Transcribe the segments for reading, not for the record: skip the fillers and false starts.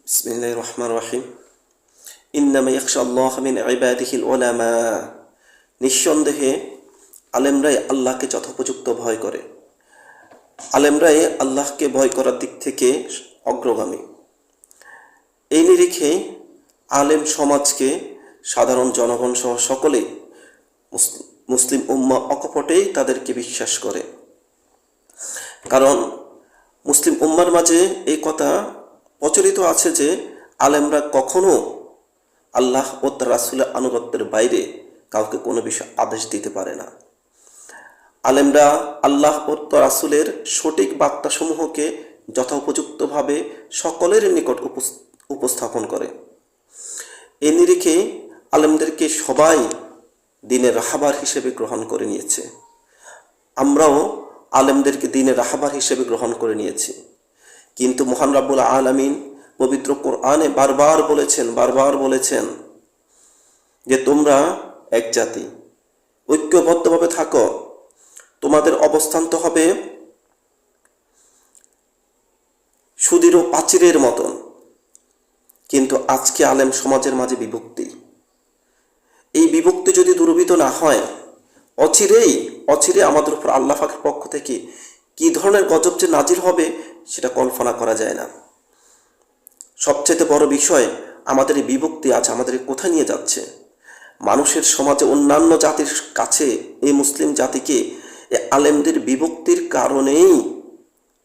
বিসমিল্লাহির রহমানির রহিম। ইন্নামা ইয়াখশাল্লাহ মিন ইবাদিহিল উলামা। নিঃসন্দেহে আলেমরাই আল্লাহকে যথোপযুক্ত ভয় করে। আলেমরাই আল্লাহকে ভয় করার দিক থেকে অগ্রগামী। এই নিরিখে আলেম সমাজকে সাধারণ জনগণ সহ সকলেই মুসলিম উম্মাহ অকপটেই তাদেরকে বিশ্বাস করে। কারণ মুসলিম উম্মার মাঝে এই কথা প্রচলিত আছে যে আলেমরা কখনো আল্লাহ ও তার রাসূলের আনুগত্যের বাইরে কাউকে কোনো বিষয় আদেশ দিতে পারে না। আলেমরা আল্লাহ ও তার রাসূলের সঠিক বার্তাসমূহকে যথোপযুক্তভাবে সকলের নিকট উপস্থাপন করে। এই নিরিখে আলেমদেরকে সবাই দ্বীনের রাহবার হিসেবে গ্রহণ করে নিয়েছে। আমরাও আলেমদেরকে দ্বীনের রাহবার হিসেবে গ্রহণ করে নিয়েছি। কিন্তু মহান রব্বুল আলামিন পবিত্র কোরআনে বারবার বলেছেন যে তোমরা এক জাতি, ঐক্যবদ্ধভাবে থাকো, তোমাদের অবস্থান তো হবে সুদৃঢ় প্রাচীরের মতন। কিন্তু আজকে আলেম সমাজের মাঝে বিভক্তি। এই বিভক্তি যদি দূরীভূত না হয়, অচিরেই আমাদের উপর আল্লাহ পাকের পক্ষ থেকে কি ধরনের গজব যে নাজিল হবে সেটা কল্পনা করা যায় না। সবচেয়ে বড় বিষয়, আমাদের এই বিভক্তি আজ আমাদের কোথায় নিয়ে যাচ্ছে? মানুষের সমাজে অন্যান্য জাতির কাছে এই মুসলিম জাতিকে এই আলেমদের বিভক্তির কারণেই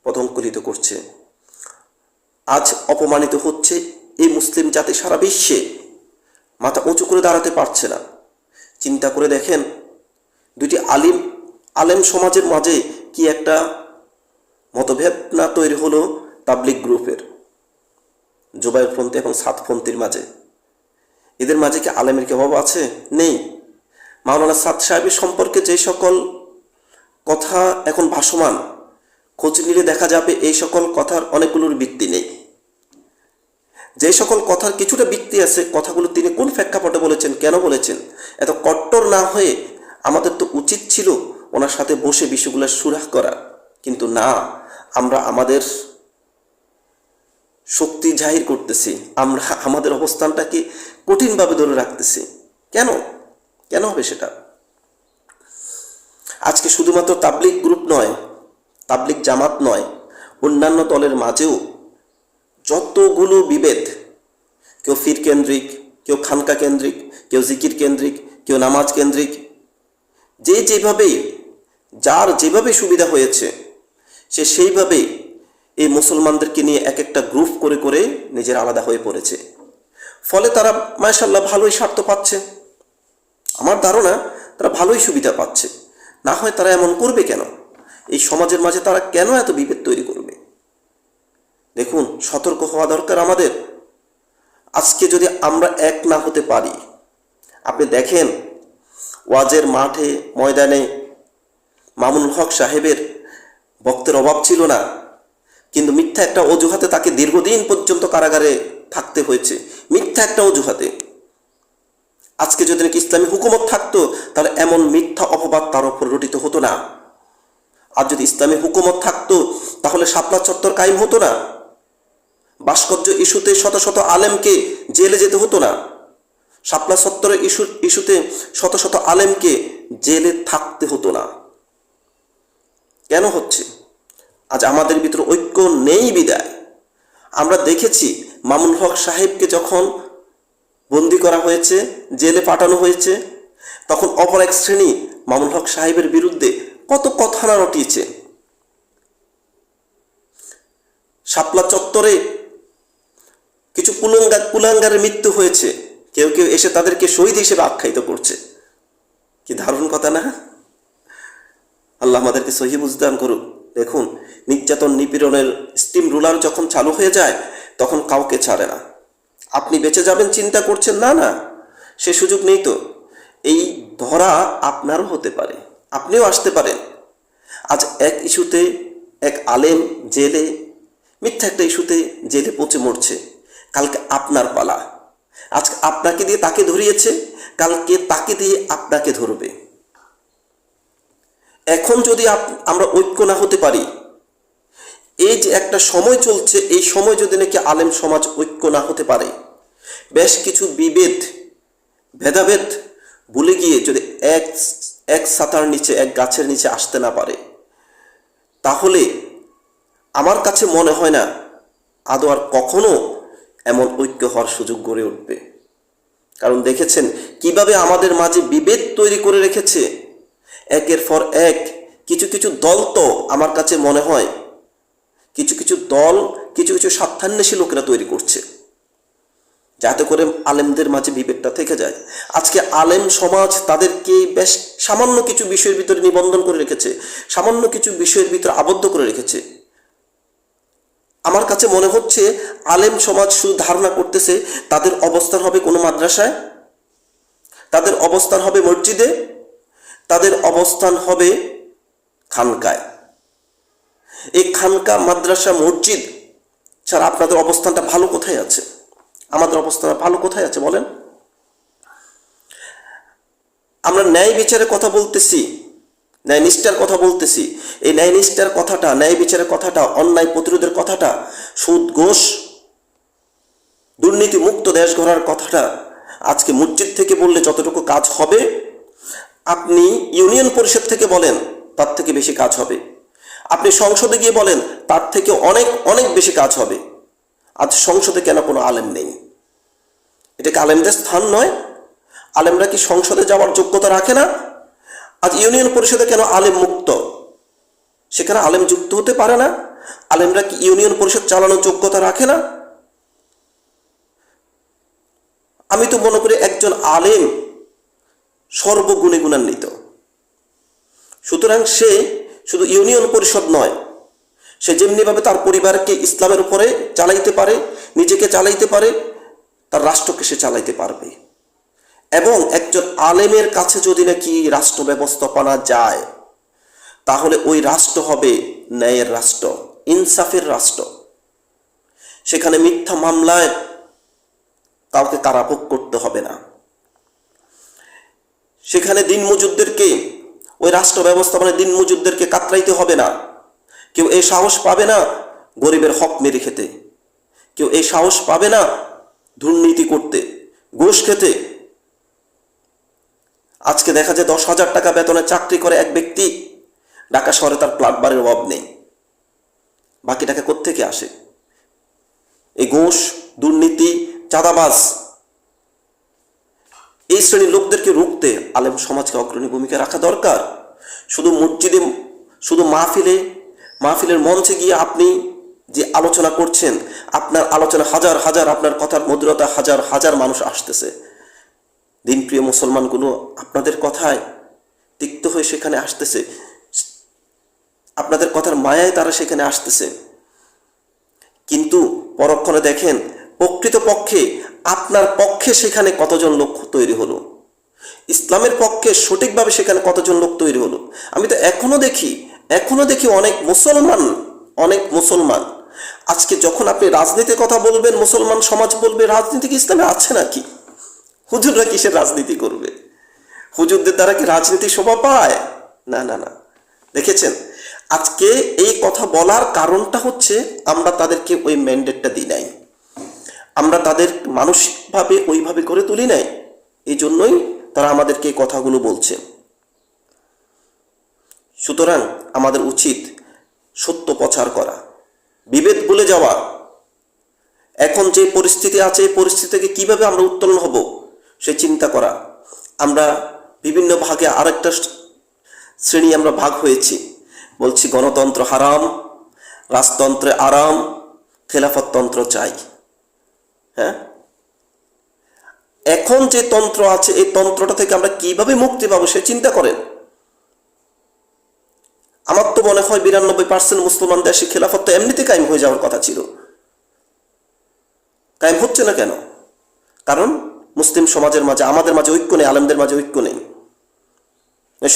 পদঙ্কুলিত করছে। আজ অপমানিত হচ্ছে এই মুসলিম জাতি, সারা বিশ্বে মাথা উঁচু করে দাঁড়াতে পারছে না। চিন্তা করে দেখেন, দুটি আলেম সমাজের মাঝে কি একটা মতভেদ না তৈরি হলো তাবলিগ গ্রুপের, জুবাইরপন্থী এবং সাদপন্থীর মাঝে। এদের মাঝে কি আলেমের কি অভাব আছে? নেই। মাওলানা সাদ সাহেবের সম্পর্কে যে সকল কথা এখন ভাসমান, খোঁজ নিলে দেখা যাবে এই সকল কথার অনেকগুলোর ভিত্তি নেই। যে সকল কথার কিছুটা ভিত্তি আছে, কথাগুলো তিনি কোন প্রেক্ষাপটে বলেছেন, কেন বলেছেন, এত কট্টর না হয়ে আমাদের তো উচিত ছিল ওনার সাথে বসে বিষয়গুলো সুরাহ করা। কিন্তু না, আমরা আমাদের শক্তি জাহির করতেছি, আমরা আমাদের অবস্থানটাকে কঠিনভাবে ধরে রাখতেছি। কেন হবে সেটা? আজকে শুধুমাত্র তাবলিগ গ্রুপ নয়, তাবলিগ জামাত নয়, অন্যান্য দলের মাঝেও যতগুলো বিভেদ, কেউ ফির কেন্দ্রিক, কেউ খানকা কেন্দ্রিক, কেউ জিকির কেন্দ্রিক, কেউ নামাজ কেন্দ্রিক, যার যেভাবে সুবিধা হয়েছে সে সেইভাবেই এই মুসলমানদেরকে নিয়ে এক একটা গ্রুপ করে করে নিজের আলাদা হয়ে পড়েছে। ফলে তারা মাশাআল্লাহ ভালোই স্বার্থ পাচ্ছে। আমার ধারণা তারা ভালোই সুবিধা পাচ্ছে। না হয় তারা এমন করবে কেন? এই সমাজের মাঝে তারা কেন এত বিভেদ তৈরি করবে? দেখুন, সতর্ক হওয়া দরকার আমাদের। আজকে যদি আমরা এক না হতে পারি, আপনি দেখেন ওয়াজের মাঠে ময়দানে মামুনুল হক সাহেবের বক্তের অভাব ছিল না, কিন্তু মিথ্যা একটা অজুহাতে তাকে দীর্ঘদিন পর্যন্ত কারাগারে থাকতে হয়েছে। মিথ্যা একটা অজুহাতে। আজকে যদি নাকি ইসলামী হুকুমত থাকতো তাহলে এমন মিথ্যা অপবাদ তার উপর রটিত হতো না। আর যদি ইসলামী হুকুমত থাকতো তাহলে শাপলা চত্বর কায়েম হতো না। ভাস্কর্য ইস্যুতে শত শত আলেমকে জেলে যেতে হতো না। শাপলা চত্বরের ইস্যুতে শত শত আলেমকে জেলে থাকতে হতো না। কেন হচ্ছে? আজ আমাদের ভিতরে ঐক্য নেই বিদায়। আমরা দেখেছি মামুনুল হক সাহেবকে যখন বন্দি করা হয়েছে, জেলে পাঠানো হয়েছে, তখন অপর এক শ্রেণী মামুনুল হক সাহেবের বিরুদ্ধে কত কথা না রটিয়েছে। শাপলা চত্বরে কিছু কুলাঙ্গারের মৃত্যু হয়েছে, কেউ এসে তাদেরকে শহীদ হিসেবে আখ্যায়িত করছে। কি দারুণ কথা না? আল্লাহ আমাদেরকে সহি বুঝদান করুক। দেখুন, নির্যাতন নিপীড়নের স্টিম রুলার যখন চালু হয়ে যায় তখন কাউকে ছাড়ে না। আপনি বেঁচে যাবেন চিন্তা করছেন, না, সে সুযোগ নেই তো। এই ধরা আপনারও হতে পারে, আপনিও আসতে পারেন। আজ এক ইস্যুতে এক আলেম জেলে, মিথ্যা একটা ইস্যুতে জেলে পচে মরছে। কালকে আপনার পালা। আজকে আপনাকে দিয়ে তাকে ধরিয়েছে, কালকে তাকে দিয়ে আপনাকে ধরবে। এখন যদি আমরা ঐক্য না হতে পারি, এই যে একটা সময় চলছে, এই সময় যদি নাকি আলেম সমাজ ঐক্য না হতে পারে, বেশ কিছু ভেদাভেদ ভুলে গিয়ে যদি এক এক ছাতার নিচে, এক গাছের নিচে আসতে না পারে, তাহলে আমার কাছে মনে হয় না আদৌ আর কখনো এমন ঐক্য হওয়ার সুযোগ গড়ে উঠবে। কারণ দেখেছেন কিভাবে আমাদের মাঝে বিভেদ তৈরি করে রেখেছে একের পর এক। কিছু কিছু দল তো আমার কাছে মনে হয় কিছু কিছু দল কিছু কিছু স্বার্থান্বেষী লোকেরা তৈরি করছে, যাতে করে আলেমদের মাঝে বিভেদটা থেকে যায়। আজকে আলেম সমাজ তাদেরকে বেশ সামান্য কিছু বিষয়ের ভিতরে নিবন্ধন করে রেখেছে, সামান্য কিছু বিষয়ের ভিতরে আবদ্ধ করে রেখেছে। আমার কাছে মনে হচ্ছে আলেম সমাজ শুধু ধারণা করতেছে তাদের অবস্থান হবে কোনো মাদ্রাসায়, তাদের অবস্থান হবে মসজিদে, তাদের অবস্থান হবে খানকায়। এই খানকা, মাদ্রাসা, মসজিদ ছাড়া আপনাদের অবস্থানটা ভালো কোথায় আছে? আমাদের অবস্থানটা ভালো কোথায় আছে বলেন? আমরা ন্যায় বিচারের কথা বলতেছি, ন্যায় নিষ্ঠার কথা বলতেছি। এই ন্যায় নিষ্ঠার কথাটা, ন্যায় বিচারের কথাটা, অন্যায় প্রতিরোধের কথাটা, সুদ ঘোষ দুর্নীতি মুক্ত দেশ গড়ার কথাটা আজকে মসজিদ থেকে বললে যতটুকু কাজ হবে, আপনি ইউনিয়ন পরিষদ থেকে বলেন তার থেকে বেশি কাজ হবে, আপনি সংসদে গিয়ে বলেন তার থেকে অনেক অনেক বেশি কাজ হবে। আজ সংসদে কেন কোনো আলেম নেই? এটা কি আলেমদের স্থান নয়? আলেমরা কি সংসদে যাওয়ার যোগ্যতা রাখে না? আজ ইউনিয়ন পরিষদে কেন আলেম মুক্ত? সেখানে আলেম যুক্ত হতে পারে না? আলেমরা কি ইউনিয়ন পরিষদ চালানোর যোগ্যতা রাখে না? আমি তো মনে করি একজন আলেম সর্বগুণে গুণান্বিত। সুতরাং সে শুধু ইউনিয়ন পরিষদ নয়, সে যেমনিভাবে তার পরিবারকে ইসলামের উপরে চালাইতে পারে, নিজেকে চালাইতে পারে, তার রাষ্ট্রকে সে চালাইতে পারবে। এবং একজন আলেমের কাছে যদি নাকি রাষ্ট্র ব্যবস্থাপনা যায়, তাহলে ওই রাষ্ট্র হবে ন্যায়ের রাষ্ট্র, ইনসাফের রাষ্ট্র। সেখানে মিথ্যা মামলায় কাউকে কারাভোগ করতে হবে না। সেখানে দিনমজুরদেরকে, ওই রাষ্ট্র ব্যবস্থাপনায় দিনমজুরদেরকে কাতরাইতে হবে না। কেউ এই সাহস পাবে না গরিবের হক মেরে খেতে, কেউ এই সাহস পাবে না দুর্নীতি করতে, ঘুষ খেতে। আজকে দেখা যায় 10,000 টাকা বেতনে চাকরি করে এক ব্যক্তি, ঢাকা শহরে তার প্লাট বাড়ির অভাব নেই, বাকি টাকা কোত্থেকে আসে? এই ঘুষ, দুর্নীতি, চাঁদাবাজ, এই শ্রেণীর লোকদেরকে রুখতে আলেম সমাজকে অগ্রণী ভূমিকা রাখা দরকার। শুধু মসজিদে, শুধু মাহফিলের মঞ্চে গিয়ে আপনি যে আলোচনা করছেন, আপনার আলোচনা হাজার হাজার, আপনার কথার মধুরতা হাজার হাজার মানুষ আসতেছে। দিনপ্রিয় মুসলমানগুলো আপনাদের কথায় তিক্ত হয়ে সেখানে আসতেছে, আপনাদের কথার মায়ায় তারা সেখানে আসতেছে। কিন্তু পরক্ষণে দেখেন প্রকৃতপক্ষে আপনার পক্ষে সেখানে কতজন লোক তৈরি হলো, ইসলামের পক্ষে সঠিকভাবে সেখানে কতজন লোক তৈরি হলো। আমি তো এখনো দেখি অনেক মুসলমান আজকে যখন আপনি রাজনীতির কথা বলবেন, মুসলমান সমাজ বলবে রাজনীতি কি ইসলামে আছে নাকি? হুজুররা কিসের রাজনীতি করবে? হুজুরদের দ্বারা কি রাজনীতি শোভা পায়? না না না। দেখেছেন, আজকে এই কথা বলার কারণটা হচ্ছে আমরা তাদেরকে ওই ম্যান্ডেটটা দিই নাই, আমরা তাদের মানসিকভাবে ওইভাবে করে তুলি নাই। এই জন্যই তারা আমাদেরকে এই কথাগুলো বলছে। সুতরাং আমাদের উচিত সত্য প্রচার করা, বিভেদ ভুলে যাওয়া। এখন যে পরিস্থিতি আছে, এই পরিস্থিতি থেকে কিভাবে আমরা উত্তোলন হব সে চিন্তা করা। আমরা বিভিন্ন ভাগে আরেকটা শ্রেণী আমরা ভাগ হয়েছি, বলছি গণতন্ত্র হারাম, রাজতন্ত্রে আরাম, খেলাফততন্ত্র চাই। হ্যাঁ, এখন যে তন্ত্র আছে এই তন্ত্রটা থেকে আমরা কিভাবে মুক্তি পাবো সে চিন্তা করেন। আমার তো মনে হয় 92% মুসলমান দেশে খেলাফত তো এমনিতে কায়েম হয়ে যাওয়ার কথা ছিল, কায়েম হচ্ছে না কেন? কারণ মুসলিম সমাজের মাঝে, আমাদের মাঝে ঐক্য নেই, আলেমদের মাঝে ঐক্য নেই।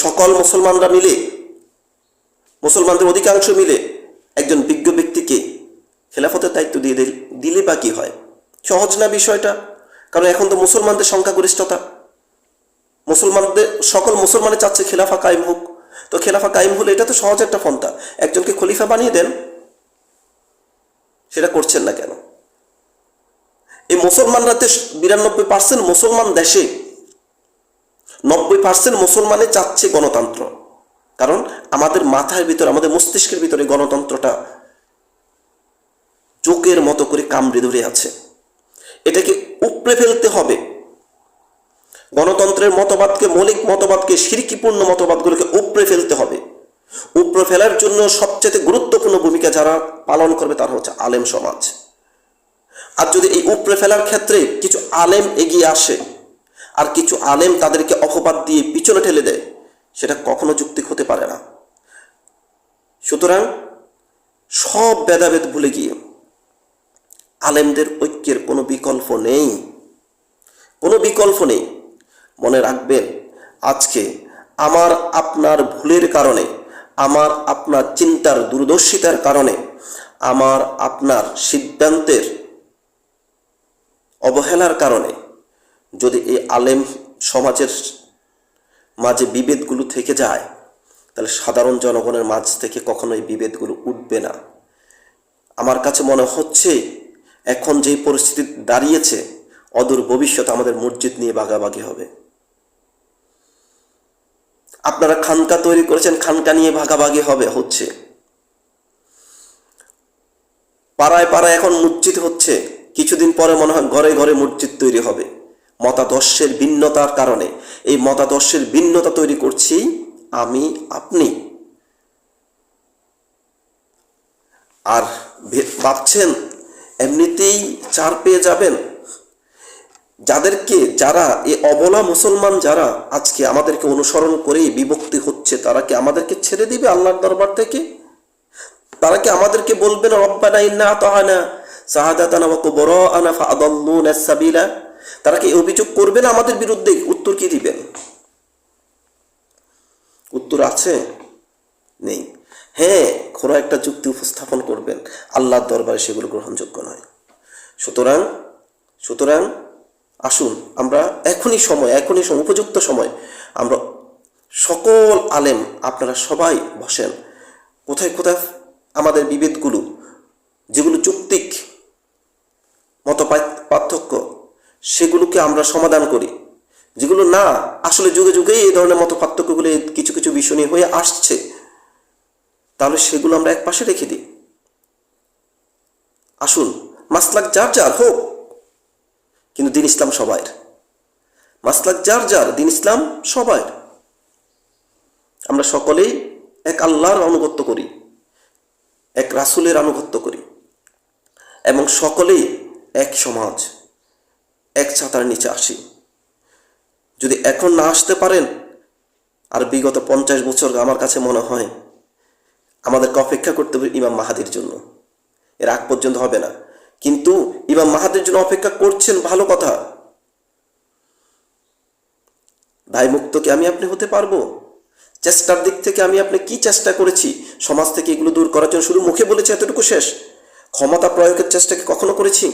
সকল মুসলমানরা মিলে, মুসলমানদের অধিকাংশ মিলে একজন বিজ্ঞ ব্যক্তিকে খেলাফতের দায়িত্ব দিয়ে দিলে বা কি হয়? সহজ না বিষয়টা? কারণ এখন তো মুসলমানদের সংখ্যাগরিষ্ঠতা, সকল মুসলমানে চাচ্ছে খেলাফা কায়েম হোক। তো খেলাফা কায়েম হলে এটা তো সহজ একটা পন্থা, একজনকে খলিফা বানিয়ে দেন, সেটা করছেন না কেন? এই মুসলমানরা তো 92% মুসলমান দেশে 90% মুসলমানে চাচ্ছে গণতন্ত্র, কারণ আমাদের মাথার ভিতরে, আমাদের মস্তিষ্কের ভিতরে গণতন্ত্রটা চোখের মতো করে কামড়ে ধরে আছে। এটাকে উপড়ে ফেলতে হবে। গণতন্ত্রের মতবাদকে, মৌলিক মতবাদকে, শিরকিপূর্ণ মতবাদগুলোকে উপড়ে ফেলতে হবে। উপড়ে ফেলার জন্য সবচেয়ে গুরুত্বপূর্ণ ভূমিকা যারা পালন করবে তারা হচ্ছে আলেম সমাজ। আর যদি এই উপড়ে ফেলার ক্ষেত্রে কিছু আলেম এগিয়ে আসে আর কিছু আলেম তাদেরকে অপবাদ দিয়ে পিছনে ঠেলে দেয়, সেটা কখনো যৌক্তিক হতে পারে না। সুতরাং সব ভেদাভেদ ভুলে গিয়ে আলেমদের ঐক্যের কোনো বিকল্প নেই, কোনো বিকল্প নেই। মনে রাখবেন, আজকে আমার আপনার ভুলের কারণে, আমার আপনার চিন্তার দূরদর্শিতার কারণে, আমার আপনার সিদ্ধান্তের অবহেলার কারণে যদি এই আলেম সমাজের মাঝে বিভেদগুলো থেকে যায়, তাহলে সাধারণ জনগণের মাঝ থেকে কখনো এই বিভেদগুলো উঠবে না। আমার কাছে মনে হচ্ছে এখন যে পরিস্থিতি দাঁড়িয়েছে, অদূর ভবিষ্যতে আমাদের মসজিদ নিয়ে ভাগাভাগি হবে। আপনারা খানকা তৈরি করেছেন, খানকা নিয়ে ভাগাভাগি হচ্ছে। পাড়ায় পাড়ায় এখন মসজিদ হচ্ছে, কিছুদিন পরে মনে হয় ঘরে ঘরে মসজিদ তৈরি হবে। মতাদর্শের ভিন্নতার কারণে, এই মতাদর্শের ভিন্নতা তৈরি করছি আমি, আপনি। আর ভাবছেন এমনিতেই চার পেয়ে যাবেন? যারা এই অবলা মুসলমান যারা আজকে আমাদেরকে অনুসরণ করে বিভক্তি হচ্ছে, তারা কি আমাদেরকে ছেড়ে দিবে আল্লাহর দরবার থেকে? তারা কি আমাদেরকে বলবেন রব্বানা ইন্না আতা'না সাআদাতানা ওয়া কুবরা'না ফাআদাল্লুনা আস-সাবিলা? তারা কি অভিযোগ করবেন আমাদের বিরুদ্ধে? উত্তর কি দিবেন? উত্তর আছে? নেই। হ্যাঁ, কোনো একটা যুক্তি উপস্থাপন করবেন, আল্লাহর দরবারে সেগুলো গ্রহণযোগ্য নয়। সুতরাং আসুন আমরা এখনই উপযুক্ত সময় আমরা সকল আলেম, আপনারা সবাই বসেন, কোথায় কোথায় আমাদের বিভেদগুলো, যেগুলো যৌক্তিক মত পার্থক্য, সেগুলোকে আমরা সমাধান করি। যেগুলো না, আসলে যুগে যুগেই এই ধরনের মত পার্থক্যগুলো কিছু কিছু বিষয় নিয়ে হয়ে আসছে, তাহলে সেগুলো আমরা এক পাশে রেখে দিই। আসুন, মাসলাক যার যার হোক, কিন্তু দিন ইসলাম সবার। মাসলাক যার যার, দিন ইসলাম সবার। আমরা সকলেই এক আল্লাহর আনুগত্য করি, এক রাসূলের আনুগত্য করি, এবং সকলেই এক সমাজ, এক ছাতার নিচে আসি। যদি এখন না আসতে পারেন, আর বিগত 50 বছর আমার কাছে মনে হয় আমাদেরকে অপেক্ষা করতে হবে ইমাম মাহাদির জন্য। এর আগ পর্যন্ত হবে না, কিন্তু ইমাম মাহাদির জন্য অপেক্ষা করছেন, ভালো কথা। দায়মুক্ত কি আমি আপনি হতে পারবো? চেষ্টার দিক থেকে আমি আপনি কি চেষ্টা করেছি সমাজ থেকে এগুলো দূর করার জন্য? শুধু মুখে বলেছি এতটুকু শেষ, ক্ষমতা প্রয়োগের চেষ্টা কি কখনো করেছি?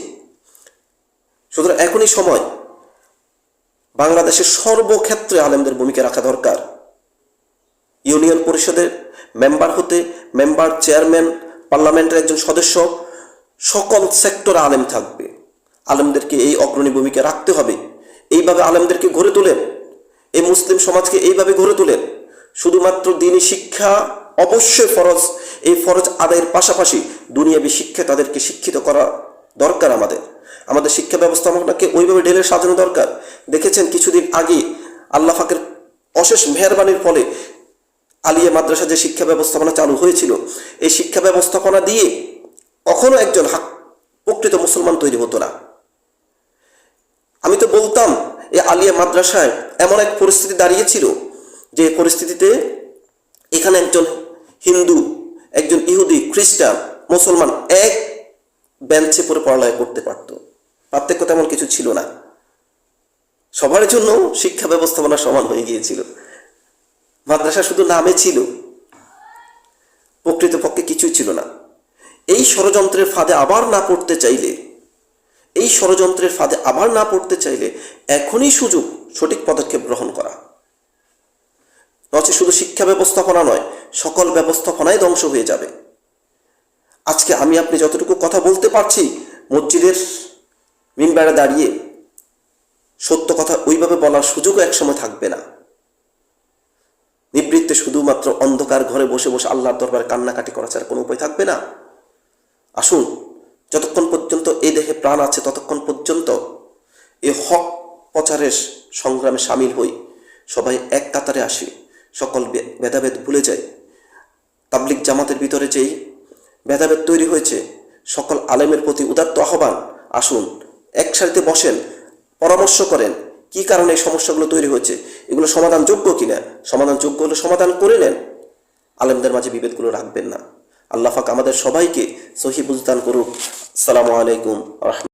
সুতরাং এখনই সময়, বাংলাদেশের সর্বক্ষেত্রে আলেমদের ভূমিকা রাখা দরকার। ইউনিয়ন পরিষদের মেম্বার হতে মেম্বার, চেয়ারম্যান, পার্লামেন্টের একজন সদস্য, সকল সেক্টরে আলেম থাকবে। আলেমদেরকে এই অগ্রণী ভূমিকা রাখতে হবে। এইভাবে আলেমদেরকে গড়ে তোলেন, এই মুসলিম সমাজকে এইভাবে গড়ে তোলেন। শুধুমাত্র দ্বীনি শিক্ষা অবশ্যই ফরজ, এই ফরজ আদায়ের পাশাপাশি দুনিয়াবী শিক্ষা তাদেরকে শিক্ষিত করা দরকার। আমাদের শিক্ষা ব্যবস্থাপনাকে ওইভাবে ঢেলে সাজানো দরকার। দেখেছেন কিছুদিন আগে আল্লাহ পাকের অশেষ মেহেরবানির ফলে আলিয়া মাদ্রাসা যে শিক্ষা ব্যবস্থাপনা চালু হয়েছিল, এই শিক্ষা ব্যবস্থাপনা দিয়ে কখনো একজন প্রকৃত মুসলমান তৈরি হতো না। আমি তো বলতাম এই আলিয়া মাদ্রাসায় এমন এক পরিস্থিতি দাঁড়িয়েছিল, যে পরিস্থিতিতে এখানে একজন হিন্দু, একজন ইহুদি, খ্রিস্টান, মুসলমান এক বেঞ্চে পড়ে পড়ালেখা করতে পারত। পার্থক্য তেমন কিছু ছিল না, সবার জন্য শিক্ষা ব্যবস্থাপনা সমান হয়ে গিয়েছিল। মাদ্রাসা শুধু নামে ছিল, প্রকৃতপক্ষে কিছুই ছিল না। এই ষড়যন্ত্রের ফাঁদে আবার না পড়তে চাইলে এখনই সুযোগ সঠিক পদক্ষেপ গ্রহণ করা। নচেত শুধু শিক্ষা ব্যবস্থাপনা নয়, সকল ব্যবস্থাপনাই ধ্বংস হয়ে যাবে। আজকে আমি আপনি যতটুকু কথা বলতে পারছি মসজিদের মিম্বারে দাঁড়িয়ে সত্য কথা ওইভাবে বলার সুযোগও একসময় থাকবে না। নিবৃত্তে শুধুমাত্র অন্ধকার ঘরে বসে বসে আল্লাহর দরবারে কান্নাকাটি করা ছাড়া কোনো উপায় থাকবে না। আসুন, যতক্ষণ পর্যন্ত এই দেহে প্রাণ আছে ততক্ষণ পর্যন্ত এই হক প্রচারের সংগ্রামে সামিল হই। সবাই এক কাতারে আসি, সকল ভেদাভেদ ভুলে যাই। তাবলিগ জামাতের ভিতরে যেই ভেদাভেদ তৈরি হয়েছে, সকল আলেমের প্রতি উদাত্ত আহ্বান, আসুন একসাথে বসেন, পরামর্শ করেন কি কারণে এই সমস্যাগুলো তৈরি হয়েছে, এগুলো সমাধানযোগ্য কিনা, সমাধানযোগ্য হলে সমাধান করে নেন। আলেমদের মাঝে বিভেদগুলো রাখবেন না। আল্লাহ পাক আমাদের সবাইকে সহি বুঝদান করুক। আসসালামু আলাইকুম।